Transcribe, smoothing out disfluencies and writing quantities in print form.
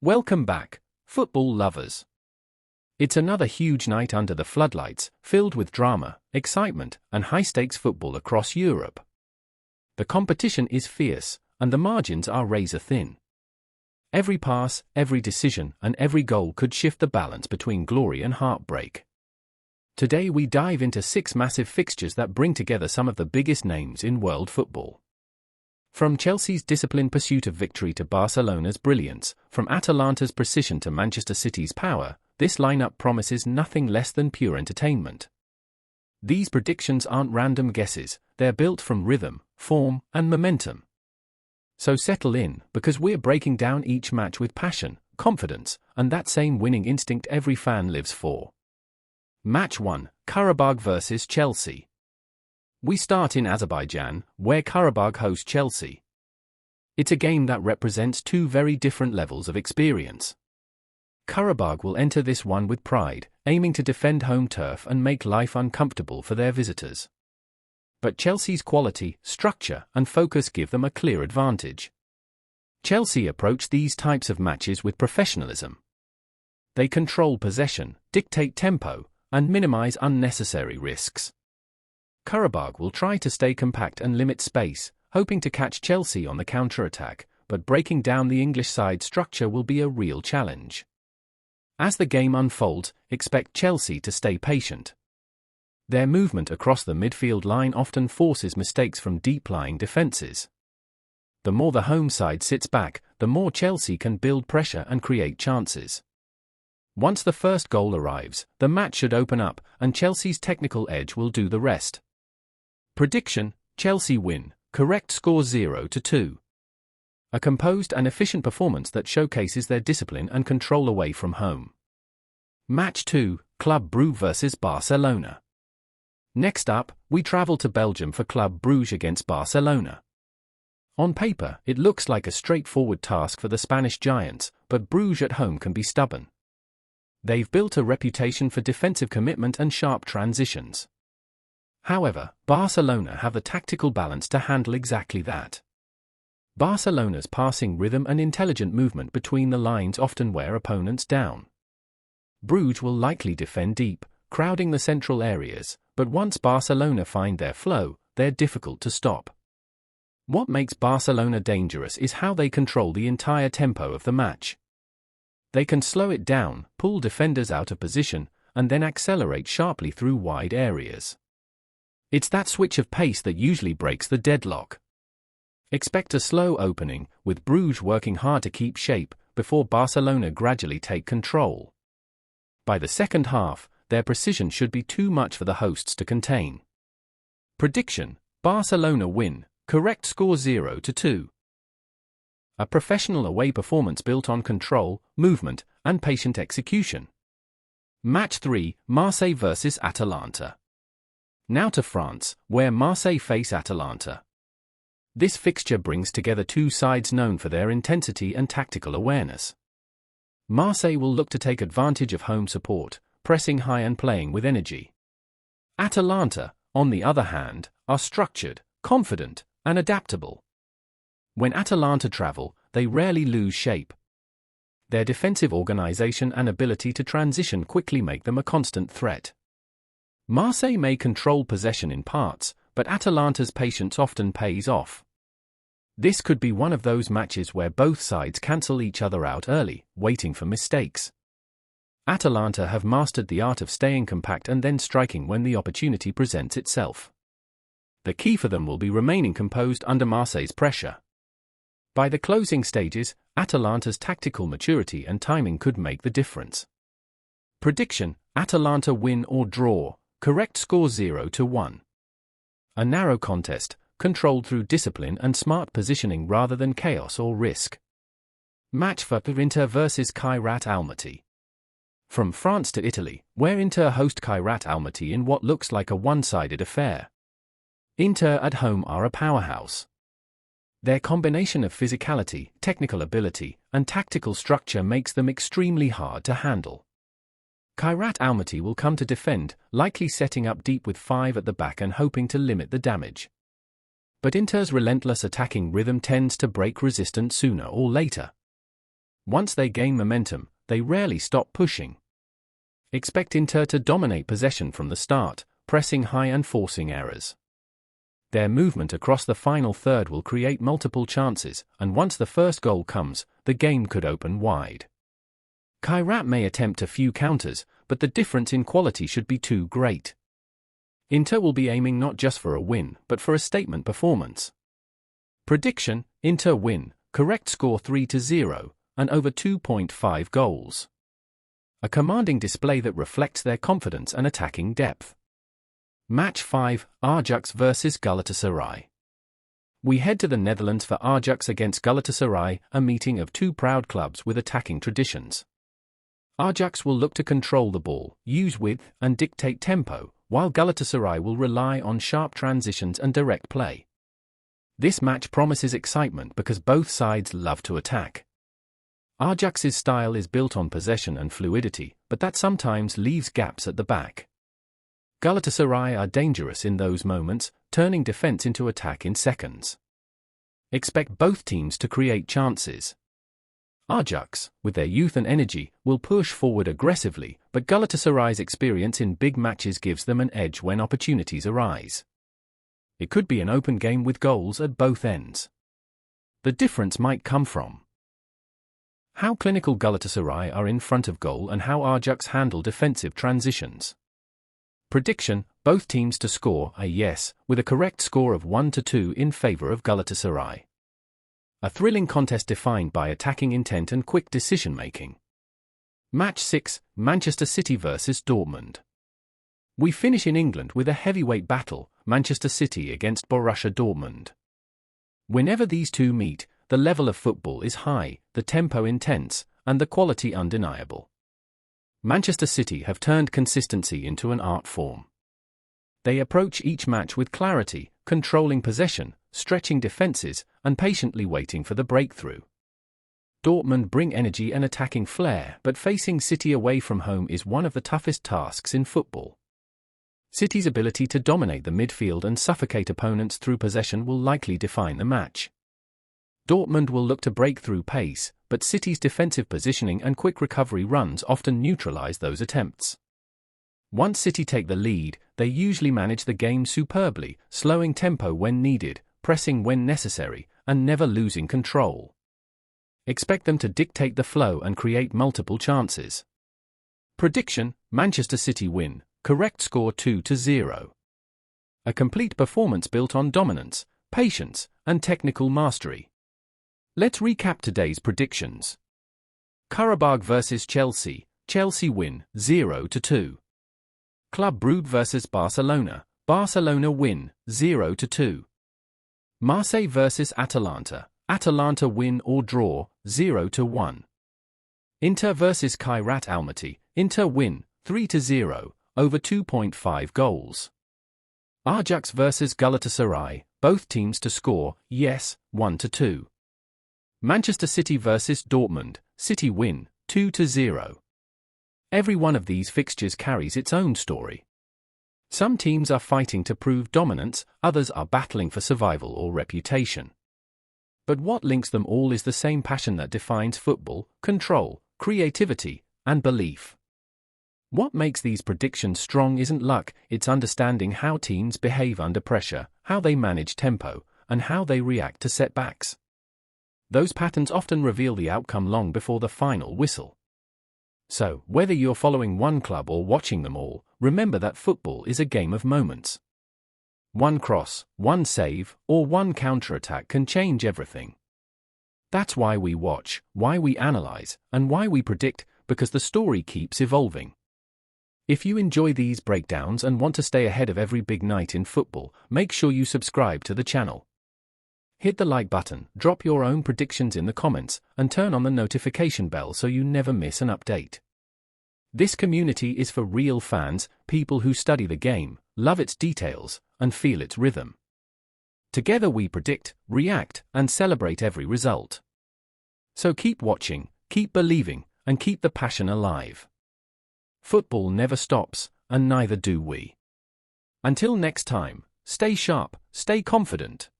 Welcome back, football lovers. It's another huge night under the floodlights, filled with drama, excitement, and high-stakes football across Europe. The competition is fierce, and the margins are razor-thin. Every pass, every decision, and every goal could shift the balance between glory and heartbreak. Today we dive into 6 massive fixtures that bring together some of the biggest names in world football. From Chelsea's disciplined pursuit of victory to Barcelona's brilliance, from Atalanta's precision to Manchester City's power, this lineup promises nothing less than pure entertainment. These predictions aren't random guesses, they're built from rhythm, form, and momentum. So settle in, because we're breaking down each match with passion, confidence, and that same winning instinct every fan lives for. Match 1, Qarabag vs Chelsea. We start in Azerbaijan, where Qarabag hosts Chelsea. It's a game that represents 2 very different levels of experience. Qarabag will enter this one with pride, aiming to defend home turf and make life uncomfortable for their visitors. But Chelsea's quality, structure, and focus give them a clear advantage. Chelsea approach these types of matches with professionalism. They control possession, dictate tempo, and minimize unnecessary risks. Qarabag will try to stay compact and limit space, hoping to catch Chelsea on the counter-attack, but breaking down the English side's structure will be a real challenge. As the game unfolds, expect Chelsea to stay patient. Their movement across the midfield line often forces mistakes from deep-lying defenses. The more the home side sits back, the more Chelsea can build pressure and create chances. Once the first goal arrives, the match should open up, and Chelsea's technical edge will do the rest. Prediction: Chelsea win, correct score 0-2. A composed and efficient performance that showcases their discipline and control away from home. Match 2, Club Brugge vs Barcelona. Next up, we travel to Belgium for Club Brugge against Barcelona. On paper, it looks like a straightforward task for the Spanish giants, but Brugge at home can be stubborn. They've built a reputation for defensive commitment and sharp transitions. However, Barcelona have the tactical balance to handle exactly that. Barcelona's passing rhythm and intelligent movement between the lines often wear opponents down. Brugge will likely defend deep, crowding the central areas, but once Barcelona find their flow, they're difficult to stop. What makes Barcelona dangerous is how they control the entire tempo of the match. They can slow it down, pull defenders out of position, and then accelerate sharply through wide areas. It's that switch of pace that usually breaks the deadlock. Expect a slow opening, with Brugge working hard to keep shape, before Barcelona gradually take control. By the second half, their precision should be too much for the hosts to contain. Prediction: Barcelona win, correct score 0-2. A professional away performance built on control, movement, and patient execution. Match 3, Marseille vs Atalanta. Now to France, where Marseille face Atalanta. This fixture brings together 2 sides known for their intensity and tactical awareness. Marseille will look to take advantage of home support, pressing high and playing with energy. Atalanta, on the other hand, are structured, confident, and adaptable. When Atalanta travel, they rarely lose shape. Their defensive organization and ability to transition quickly make them a constant threat. Marseille may control possession in parts, but Atalanta's patience often pays off. This could be one of those matches where both sides cancel each other out early, waiting for mistakes. Atalanta have mastered the art of staying compact and then striking when the opportunity presents itself. The key for them will be remaining composed under Marseille's pressure. By the closing stages, Atalanta's tactical maturity and timing could make the difference. Prediction: Atalanta win or draw, correct score 0-1. A narrow contest, controlled through discipline and smart positioning rather than chaos or risk. Match 4, Inter vs Kairat Almaty. From France to Italy, where Inter host Kairat Almaty in what looks like a one-sided affair. Inter at home are a powerhouse. Their combination of physicality, technical ability, and tactical structure makes them extremely hard to handle. Kairat Almaty will come to defend, likely setting up deep with 5 at the back and hoping to limit the damage. But Inter's relentless attacking rhythm tends to break resistance sooner or later. Once they gain momentum, they rarely stop pushing. Expect Inter to dominate possession from the start, pressing high and forcing errors. Their movement across the final third will create multiple chances, and once the first goal comes, the game could open wide. Kairat may attempt a few counters, but the difference in quality should be too great. Inter will be aiming not just for a win, but for a statement performance. Prediction: Inter win, correct score 3-0, and over 2.5 goals. A commanding display that reflects their confidence and attacking depth. Match 5, Ajax vs Galatasaray. We head to the Netherlands for Ajax against Galatasaray, a meeting of two proud clubs with attacking traditions. Ajax will look to control the ball, use width, and dictate tempo, while Galatasaray will rely on sharp transitions and direct play. This match promises excitement because both sides love to attack. Ajax's style is built on possession and fluidity, but that sometimes leaves gaps at the back. Galatasaray are dangerous in those moments, turning defense into attack in seconds. Expect both teams to create chances. Ajax, with their youth and energy, will push forward aggressively, but Galatasaray's experience in big matches gives them an edge when opportunities arise. It could be an open game with goals at both ends. The difference might come from how clinical Galatasaray are in front of goal and how Ajax handle defensive transitions. Prediction: both teams to score a yes, with a correct score of 1-2 in favor of Galatasaray. A thrilling contest defined by attacking intent and quick decision-making. Match 6, Manchester City vs Dortmund. We finish in England with a heavyweight battle, Manchester City against Borussia Dortmund. Whenever these two meet, the level of football is high, the tempo intense, and the quality undeniable. Manchester City have turned consistency into an art form. They approach each match with clarity, controlling possession, stretching defenses, and patiently waiting for the breakthrough. Dortmund bring energy and attacking flair, but facing City away from home is one of the toughest tasks in football. City's ability to dominate the midfield and suffocate opponents through possession will likely define the match. Dortmund will look to break through pace, but City's defensive positioning and quick recovery runs often neutralize those attempts. Once City take the lead, they usually manage the game superbly, slowing tempo when needed, pressing when necessary, and never losing control. Expect them to dictate the flow and create multiple chances. Prediction: Manchester City win, correct score 2-0. A complete performance built on dominance, patience, and technical mastery. Let's recap today's predictions. Qarabag vs Chelsea, Chelsea win, 0-2. Club Brugge vs Barcelona, Barcelona win, 0-2. Marseille vs Atalanta, Atalanta win or draw, 0-1. Inter vs Kairat Almaty, Inter win, 3-0, over 2.5 goals. Ajax vs Galatasaray, both teams to score, yes, 1-2. Manchester City vs Dortmund, City win, 2-0. Every one of these fixtures carries its own story. Some teams are fighting to prove dominance, others are battling for survival or reputation. But what links them all is the same passion that defines football: control, creativity, and belief. What makes these predictions strong isn't luck, it's understanding how teams behave under pressure, how they manage tempo, and how they react to setbacks. Those patterns often reveal the outcome long before the final whistle. So, whether you're following one club or watching them all, remember that football is a game of moments. One cross, one save, or one counter-attack can change everything. That's why we watch, why we analyze, and why we predict, because the story keeps evolving. If you enjoy these breakdowns and want to stay ahead of every big night in football, make sure you subscribe to the channel. Hit the like button, drop your own predictions in the comments, and turn on the notification bell so you never miss an update. This community is for real fans, people who study the game, love its details, and feel its rhythm. Together we predict, react, and celebrate every result. So keep watching, keep believing, and keep the passion alive. Football never stops, and neither do we. Until next time, stay sharp, stay confident.